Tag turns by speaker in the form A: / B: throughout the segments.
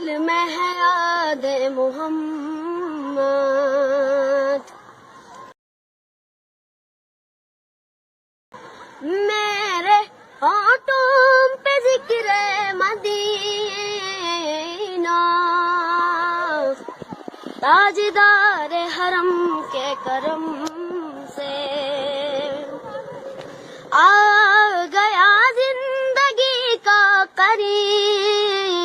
A: دل میں ہے یاد محمد، میرے ہونٹوں پہ ذکر مدینہ، تاجدار حرم کے کرم سے آ گیا زندگی کا قرینہ،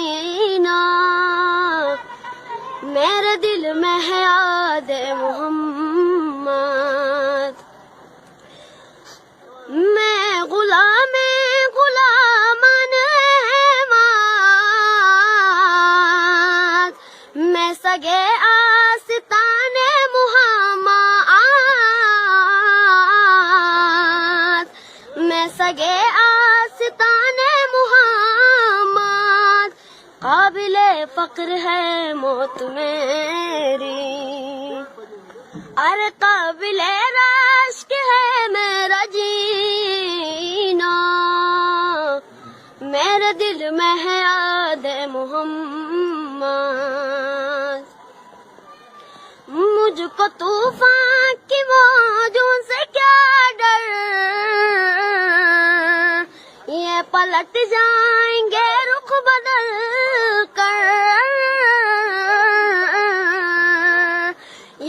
A: میرے دل میں ہے یاد محمد، میں غلام احمد، میں سگے آستان محمد، میں سگے آستان محمد، قابل فخر ہے موت میری، ارے قابل رشک ہے میرا جینا، میرے دل میں ہے یاد محمد، مجھ کو طوفان کی موجوں سے کیا ڈر، یہ پلٹ جائیں گے رخ بدل کر،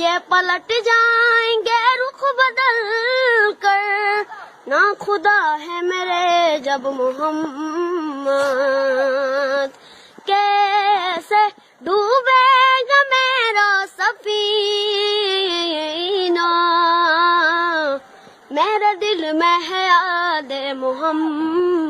A: یہ پلٹ جائیں گے رخ بدل کر، نہ خدا ہے میرے جب محمد، کیسے ڈوبے گا میرا سفینہ، میرے دل میں ہے یاد محمد۔